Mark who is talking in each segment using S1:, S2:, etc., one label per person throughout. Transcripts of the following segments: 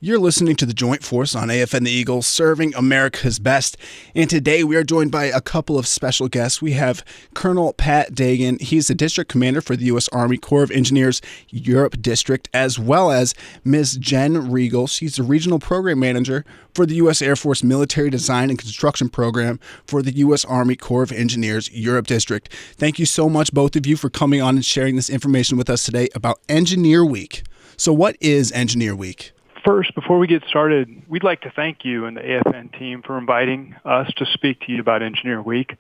S1: You're listening to the Joint Force on AFN the Eagle, serving America's best. And today we are joined by a couple of special guests. We have Colonel Pat Dagon. He's the District Commander for the U.S. Army Corps of Engineers, Europe District, as well as Ms. Jen Regel. She's the Regional Program Manager for the U.S. Air Force Military Design and Construction Program for the U.S. Army Corps of Engineers, Europe District. Thank you so much, both of you, for coming on and sharing this information with us today about Engineer Week. So what is Engineer Week?
S2: First, before we get started, we'd like to thank you and the AFN team for inviting us to speak to you about Engineer Week.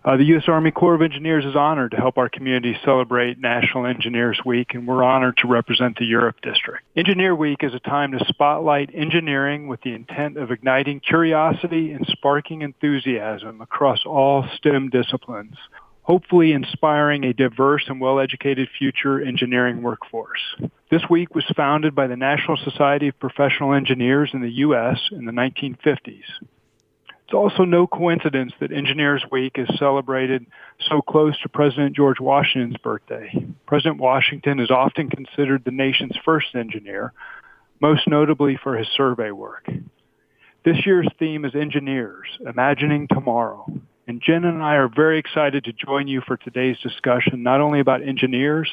S2: The U.S. Army Corps of Engineers is honored to help our community celebrate National Engineers Week, and we're honored to represent the Europe District. Engineer Week is a time to spotlight engineering with the intent of igniting curiosity and sparking enthusiasm across all STEM disciplines, hopefully inspiring a diverse and well-educated future engineering workforce. This week was founded by the National Society of Professional Engineers in the U.S. in the 1950s. It's also no coincidence that Engineers Week is celebrated so close to President George Washington's birthday. President Washington is often considered the nation's first engineer, most notably for his survey work. This year's theme is Engineers, Imagining Tomorrow. And Jen and I are very excited to join you for today's discussion, not only about engineers,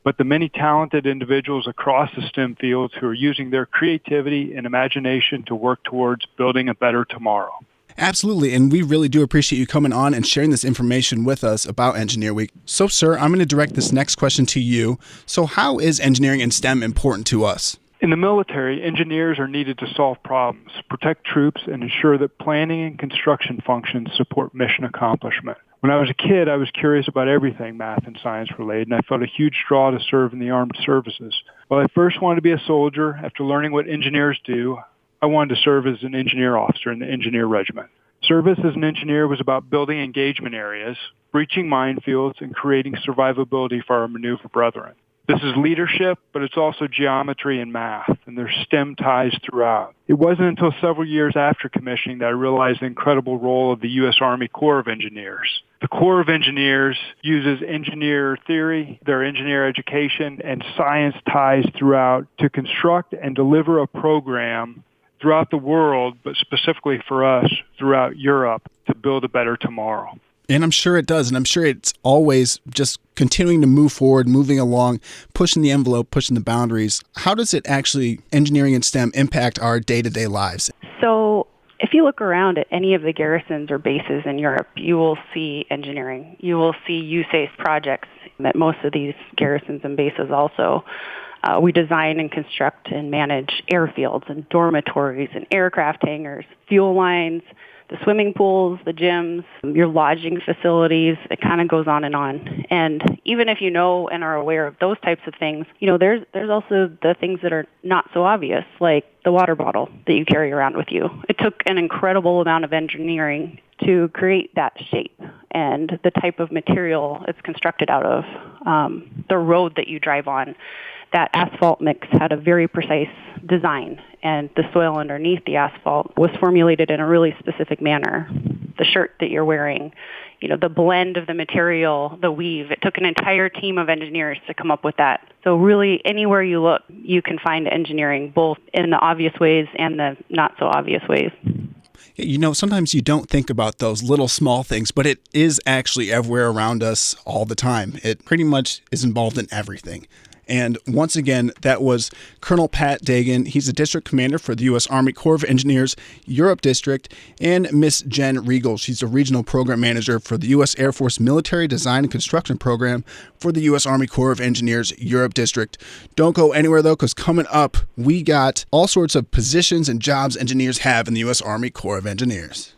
S2: but the many talented individuals across the STEM fields who are using their creativity and imagination to work towards building a better tomorrow.
S1: Absolutely, and we really do appreciate you coming on and sharing this information with us about Engineer Week. So, sir, I'm going to direct this next question to you. So how is engineering and STEM important to us?
S2: In the military, engineers are needed to solve problems, protect troops, and ensure that planning and construction functions support mission accomplishment. When I was a kid, I was curious about everything math and science related, and I felt a huge draw to serve in the armed services. While I first wanted to be a soldier, after learning what engineers do, I wanted to serve as an engineer officer in the engineer regiment. Service as an engineer was about building engagement areas, breaching minefields, and creating survivability for our maneuver brethren. This is leadership, but it's also geometry and math, and there's STEM ties throughout. It wasn't until several years after commissioning that I realized the incredible role of the U.S. Army Corps of Engineers. The Corps of Engineers uses engineer theory, their engineer education, and science ties throughout to construct and deliver a program throughout the world, but specifically for us, throughout Europe, to build a better tomorrow.
S1: And I'm sure it does. And I'm sure it's always just continuing to move forward, moving along, pushing the envelope, pushing the boundaries. How does it actually, engineering and STEM, impact our day-to-day lives?
S3: So if you look around at any of the garrisons or bases in Europe, you will see engineering. You will see USACE projects at most of these garrisons and bases also. We design and construct and manage airfields and dormitories and aircraft hangars, fuel lines, the swimming pools, the gyms, your lodging facilities. It kind of goes on. And even if you know and are aware of those types of things, there's also the things that are not so obvious, like the water bottle that you carry around with you. It took an incredible amount of engineering to create that shape and the type of material it's constructed out of, the road that you drive on. That asphalt mix had a very precise design, and the soil underneath the asphalt was formulated in a really specific manner. The shirt that you're wearing, the blend of the material, the weave, it took an entire team of engineers to come up with that. So really, anywhere you look, you can find engineering, both in the obvious ways and the not so obvious ways.
S1: Sometimes you don't think about those little small things, but it is actually everywhere around us all the time. It pretty much is involved in everything. And once again, that was Colonel Pat Dagon. He's the District Commander for the U.S. Army Corps of Engineers, Europe District, and Ms. Jen Regel. She's the Regional Program Manager for the U.S. Air Force Military Design and Construction Program for the U.S. Army Corps of Engineers, Europe District. Don't go anywhere, though, because coming up, we got all sorts of positions and jobs engineers have in the U.S. Army Corps of Engineers.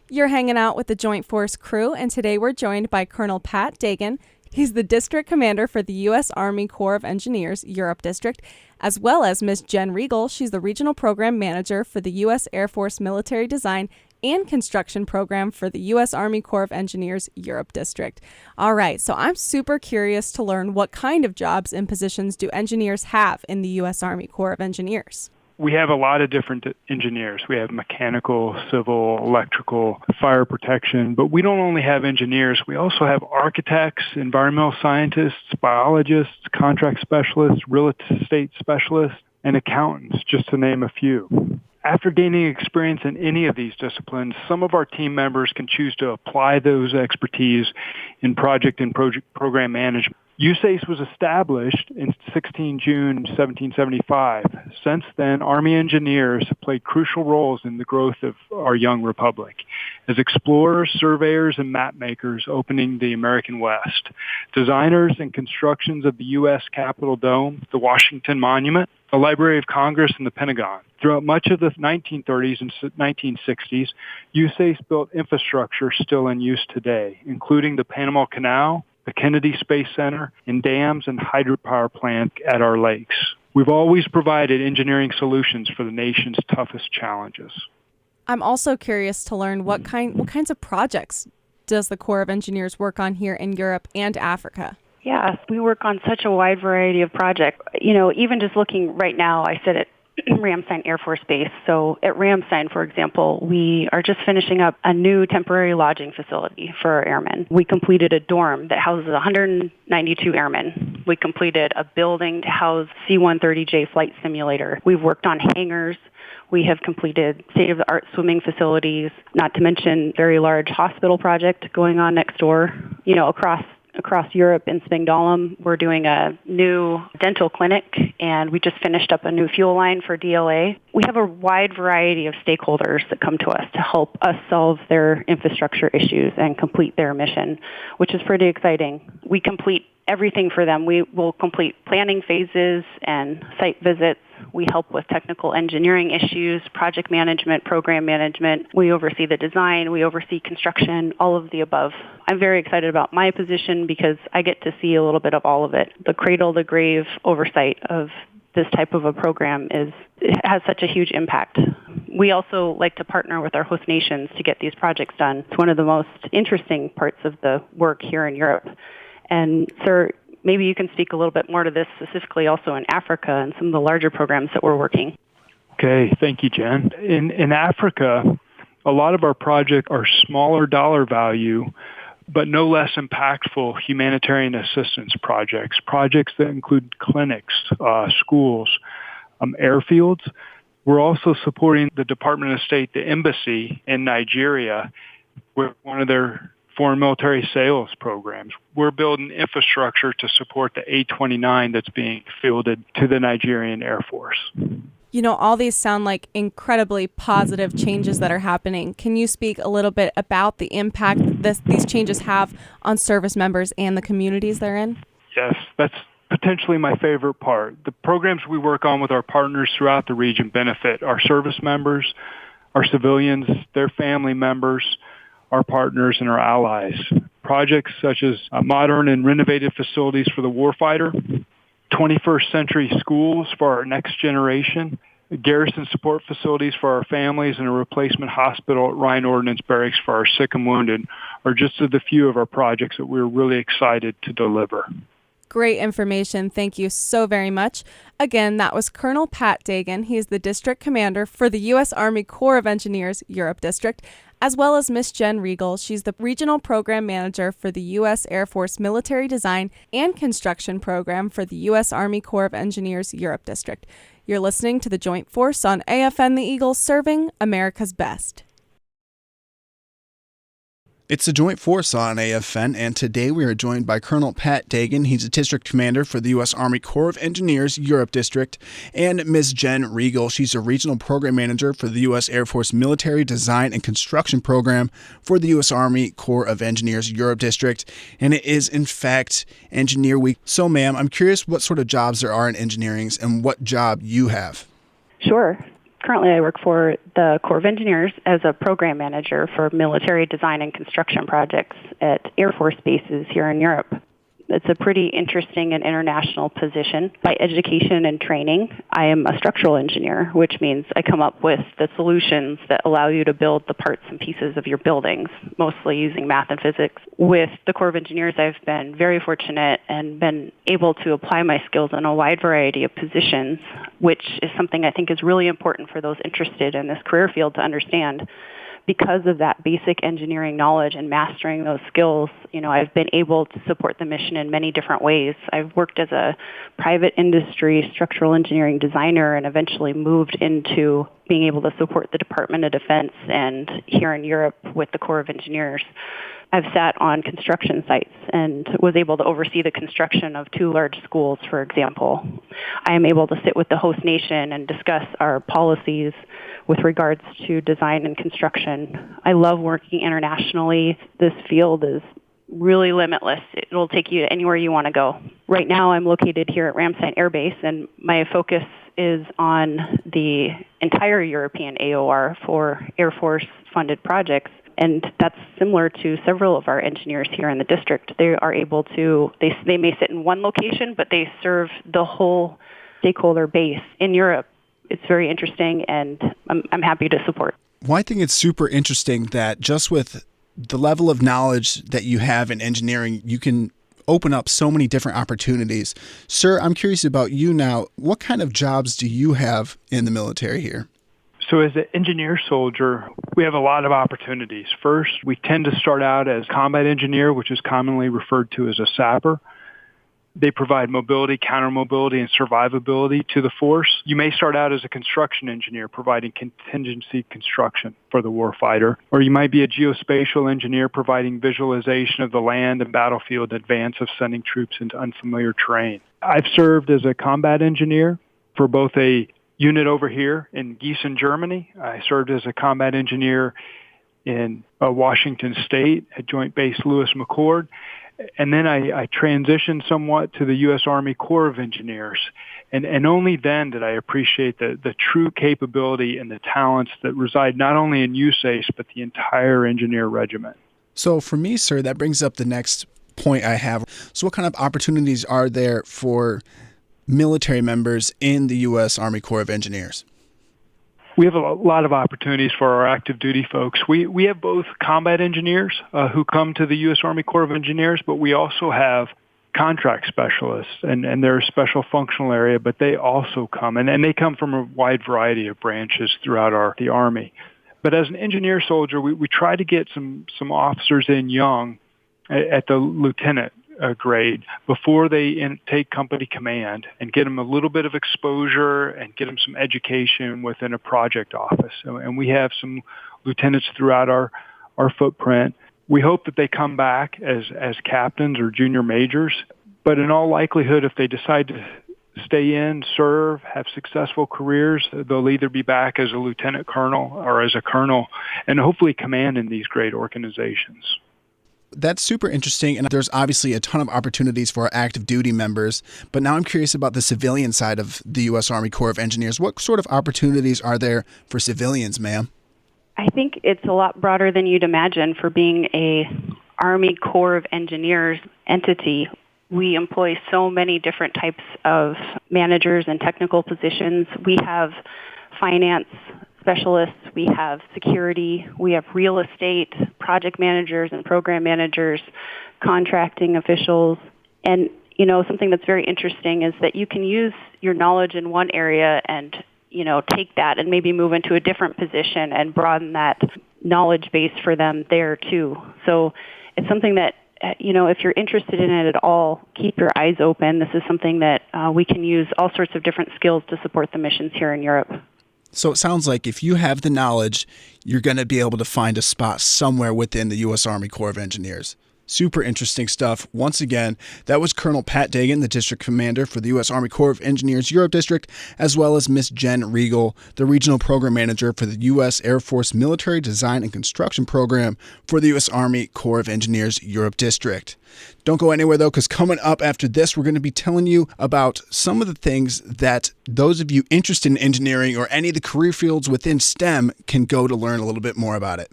S4: You're hanging out with the Joint Force crew, and today we're joined by Colonel Pat Dagon. He's the District Commander for the U.S. Army Corps of Engineers, Europe District, as well as Ms. Jen Regel. She's the Regional Program Manager for the U.S. Air Force Military Design and Construction Program for the U.S. Army Corps of Engineers, Europe District. All right, so I'm super curious to learn what kind of jobs and positions do engineers have in the U.S. Army Corps of Engineers?
S2: We have a lot of different engineers. We have mechanical, civil, electrical, fire protection, but we don't only have engineers. We also have architects, environmental scientists, biologists, contract specialists, real estate specialists, and accountants, just to name a few. After gaining experience in any of these disciplines, some of our team members can choose to apply those expertise in project and program management. USACE was established in 16 June 1775. Since then, Army engineers have played crucial roles in the growth of our young republic as explorers, surveyors, and map makers opening the American West, designers and constructions of the U.S. Capitol Dome, the Washington Monument, the Library of Congress, and the Pentagon. Throughout much of the 1930s and 1960s, USACE built infrastructure still in use today, including the Panama Canal, the Kennedy Space Center, and dams and hydropower plants at our lakes. We've always provided engineering solutions for the nation's toughest challenges.
S4: I'm also curious to learn what kinds of projects does the Corps of Engineers work on here in Europe and Africa?
S3: Yes, we work on such a wide variety of projects. You know, even just looking right now, I sit at Ramstein Air Force Base. So at Ramstein, for example, we are just finishing up a new temporary lodging facility for our airmen. We completed a dorm that houses 192 airmen. We completed a building to house C-130J flight simulator. We've worked on hangars. We have completed state-of-the-art swimming facilities, not to mention very large hospital project going on next door. You know, across Europe in Spangdahlem, we're doing a new dental clinic, and we just finished up a new fuel line for DLA. We have a wide variety of stakeholders that come to us to help us solve their infrastructure issues and complete their mission, which is pretty exciting. We complete everything for them. We will complete planning phases and site visits. We help with technical engineering issues, project management, program management. We oversee the design. We oversee construction, all of the above. I'm very excited about my position because I get to see a little bit of all of it. The cradle-to-grave oversight of this type of a program it has such a huge impact. We also like to partner with our host nations to get these projects done. It's one of the most interesting parts of the work here in Europe. And, sir, maybe you can speak a little bit more to this, specifically also in Africa and some of the larger programs that we're working.
S2: Okay, thank you, Jen. In Africa, a lot of our projects are smaller dollar value, but no less impactful humanitarian assistance projects that include clinics, schools, airfields. We're also supporting the Department of State, the embassy in Nigeria, with one of their foreign military sales programs. We're building infrastructure to support the A-29 that's being fielded to the Nigerian Air Force.
S4: You know, all these sound like incredibly positive changes that are happening. Can you speak a little bit about the impact these changes have on service members and the communities they're in?
S2: Yes, that's potentially my favorite part. The programs we work on with our partners throughout the region benefit our service members, our civilians, their family members, our partners, and our allies. Projects such as modern and renovated facilities for the warfighter, 21st century schools for our next generation, garrison support facilities for our families, and a replacement hospital at Rhine Ordnance Barracks for our sick and wounded are just a few of our projects that we're really excited to deliver.
S4: Great information. Thank you so very much. Again, that was Colonel Pat Dagon. He's the District Commander for the U.S. Army Corps of Engineers, Europe District, as well as Miss Jen Regel. She's the Regional Program Manager for the U.S. Air Force Military Design and Construction Program for the U.S. Army Corps of Engineers, Europe District. You're listening to the Joint Force on AFN the Eagle, serving America's best.
S1: It's the Joint Force on AFN, and today we are joined by Colonel Pat Dagon. He's a District Commander for the U.S. Army Corps of Engineers, Europe District, and Ms. Jen Regel. She's a Regional Program Manager for the U.S. Air Force Military Design and Construction Program for the U.S. Army Corps of Engineers, Europe District, and it is, in fact, Engineer Week. So, ma'am, I'm curious what sort of jobs there are in engineering and what job you have.
S3: Sure. Currently, I work for the Corps of Engineers as a program manager for military design and construction projects at Air Force bases here in Europe. It's a pretty interesting and international position. By education and training, I am a structural engineer, which means I come up with the solutions that allow you to build the parts and pieces of your buildings, mostly using math and physics. With the Corps of Engineers, I've been very fortunate and been able to apply my skills in a wide variety of positions, which is something I think is really important for those interested in this career field to understand. because of that basic engineering knowledge and mastering those skills, I've been able to support the mission in many different ways. I've worked as a private industry structural engineering designer and eventually moved into being able to support the Department of Defense and here in Europe with the Corps of Engineers. I've sat on construction sites and was able to oversee the construction of 2 large schools, for example. I am able to sit with the host nation and discuss our policies with regards to design and construction. I love working internationally. This field is really limitless. It will take you anywhere you want to go. Right now, I'm located here at Ramstein Air Base, and my focus is on the entire European AOR for Air Force-funded projects. And that's similar to several of our engineers here in the district. They are able to, they may sit in one location, but they serve the whole stakeholder base in Europe. It's very interesting, and I'm happy to support.
S1: Well, I think it's super interesting that just with the level of knowledge that you have in engineering, you can open up so many different opportunities. Sir, I'm curious about you now. What kind of jobs do you have in the military here?
S2: So as an engineer soldier, we have a lot of opportunities. First, we tend to start out as combat engineer, which is commonly referred to as a sapper. They provide mobility, counter-mobility, and survivability to the force. You may start out as a construction engineer providing contingency construction for the warfighter, or you might be a geospatial engineer providing visualization of the land and battlefield in advance of sending troops into unfamiliar terrain. I've served as a combat engineer for both a unit over here in Gießen, Germany. I served as a combat engineer in Washington State at Joint Base Lewis McChord. And then I transitioned somewhat to the U.S. Army Corps of Engineers. And only then did I appreciate the true capability and the talents that reside not only in USACE, but the entire engineer regiment.
S1: So for me, sir, that brings up the next point I have. So what kind of opportunities are there for military members in the U.S. Army Corps of Engineers?
S2: We have a lot of opportunities for our active duty folks. We have both combat engineers who come to the U.S. Army Corps of Engineers, but we also have contract specialists, and they're a special functional area, but they also come, and they come from a wide variety of branches throughout the Army. But as an engineer soldier, we try to get some officers in young at the lieutenant grade before they take company command and get them a little bit of exposure and get them some education within a project office. And we have some lieutenants throughout our footprint. We hope that they come back as captains or junior majors, but in all likelihood, if they decide to stay in, serve, have successful careers, they'll either be back as a lieutenant colonel or as a colonel and hopefully command in these great organizations.
S1: That's super interesting, and there's obviously a ton of opportunities for our active duty members, but now I'm curious about the civilian side of the U.S. Army Corps of Engineers. What sort of opportunities are there for civilians, ma'am?
S3: I think it's a lot broader than you'd imagine for being a Army Corps of Engineers entity. We employ so many different types of managers and technical positions. We have finance specialists, we have security, we have real estate, project managers and program managers, contracting officials. And, something that's very interesting is that you can use your knowledge in one area and, take that and maybe move into a different position and broaden that knowledge base for them there too. So it's something that, if you're interested in it at all, keep your eyes open. This is something that we can use all sorts of different skills to support the missions here in Europe.
S1: So it sounds like if you have the knowledge, you're going to be able to find a spot somewhere within the U.S. Army Corps of Engineers. Super interesting stuff. Once again, that was Colonel Pat Dagon, the District Commander for the U.S. Army Corps of Engineers Europe District, as well as Ms. Jen Regel, the Regional Program Manager for the U.S. Air Force Military Design and Construction Program for the U.S. Army Corps of Engineers Europe District. Don't go anywhere, though, because coming up after this, we're going to be telling you about some of the things that those of you interested in engineering or any of the career fields within STEM can go to learn a little bit more about it.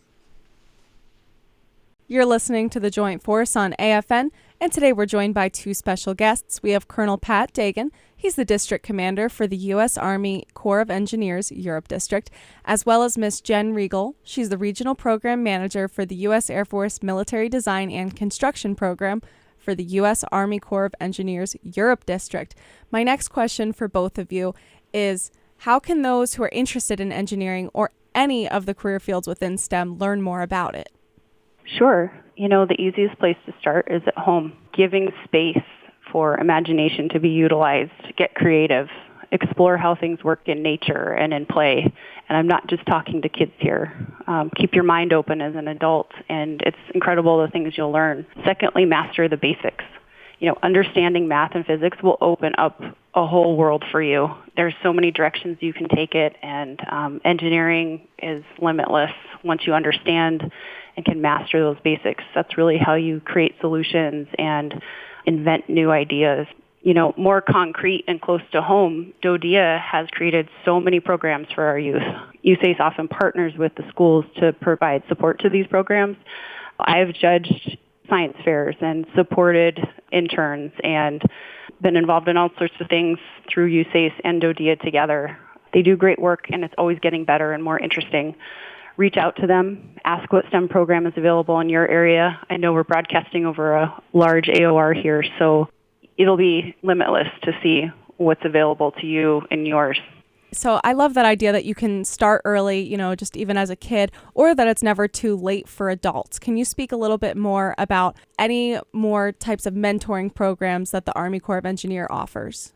S4: You're listening to the Joint Force on AFN, and today we're joined by 2 special guests. We have Colonel Pat Dagon. He's the District Commander for the U.S. Army Corps of Engineers Europe District, as well as Ms. Jen Regel. She's the Regional Program Manager for the U.S. Air Force Military Design and Construction Program for the U.S. Army Corps of Engineers Europe District. My next question for both of you is, how can those who are interested in engineering or any of the career fields within STEM learn more about it?
S3: Sure. The easiest place to start is at home, giving space for imagination to be utilized, get creative, explore how things work in nature and in play. And I'm not just talking to kids here. Keep your mind open as an adult, and it's incredible the things you'll learn. Secondly, master the basics. Understanding math and physics will open up a whole world for you. There's so many directions you can take it, and engineering is limitless once you understand and can master those basics. That's really how you create solutions and invent new ideas. More concrete and close to home, DODEA has created so many programs for our youth. USACE often partners with the schools to provide support to these programs. I've judged science fairs and supported interns and been involved in all sorts of things through USACE and DODEA together. They do great work, and it's always getting better and more interesting. Reach out to them. Ask what STEM program is available in your area. I know we're broadcasting over a large AOR here, so it'll be limitless to see what's available to you and yours.
S4: So I love that idea that you can start early, just even as a kid, or that it's never too late for adults. Can you speak a little bit more about any more types of mentoring programs that the Army Corps of Engineers offers?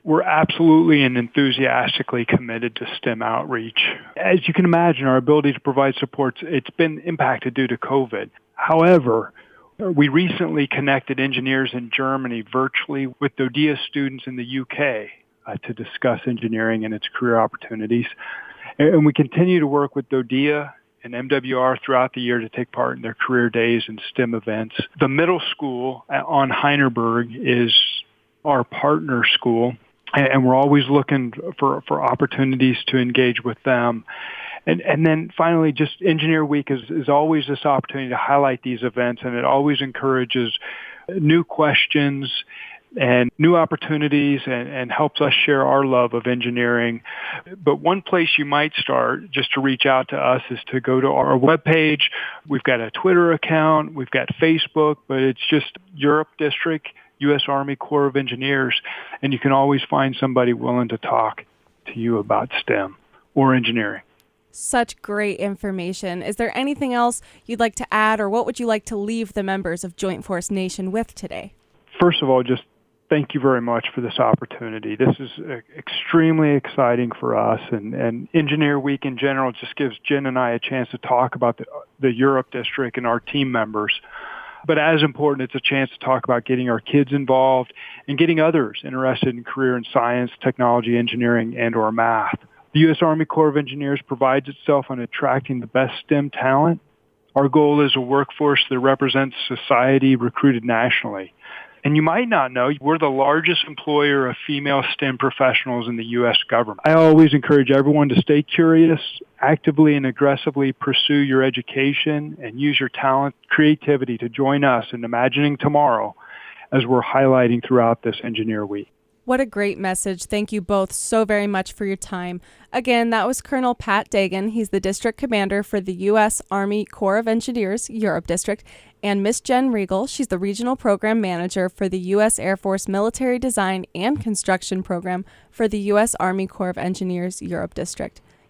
S2: We're absolutely and enthusiastically committed to STEM outreach. As you can imagine, our ability to provide supports, it's been impacted due to COVID. However, we recently connected engineers in Germany virtually with DODEA students in the UK to discuss engineering and its career opportunities. And we continue to work with DODEA and MWR throughout the year to take part in their career days and STEM events. The middle school on Heinerberg is our partner school, and we're always looking for opportunities to engage with them. And then finally, just Engineer Week is always this opportunity to highlight these events, and it always encourages new questions and new opportunities and helps us share our love of engineering. But one place you might start just to reach out to us is to go to our webpage. We've got a Twitter account, we've got Facebook, but it's just Europe District, U.S. Army Corps of Engineers, and you can always find somebody willing to talk to you about STEM or engineering.
S4: Such great information. Is there anything else you'd like to add, or what would you like to leave the members of Joint Force Nation with today?
S2: First of all, just thank you very much for this opportunity. This is extremely exciting for us, and Engineer Week in general just gives Jen and I a chance to talk about the Europe District and our team members. But as important, it's a chance to talk about getting our kids involved and getting others interested in career in science, technology, engineering, and or math. The U.S. Army Corps of Engineers prides itself on attracting the best STEM talent. Our goal is a workforce that represents society recruited nationally. And you might not know, we're the largest employer of female STEM professionals in the U.S. government. I always encourage everyone to stay curious, actively and aggressively pursue your education, and use your talent, creativity to join us in imagining tomorrow as we're highlighting throughout this Engineer Week.
S4: What a great message. Thank you both so very much for your time. Again, that was Colonel Pat Dagon. He's the District Commander for the U.S. Army Corps of Engineers, Europe District, and Miss Jen Regel. She's the Regional Program Manager for the U.S. Air Force Military Design and Construction Program for the U.S. Army Corps of Engineers, Europe District.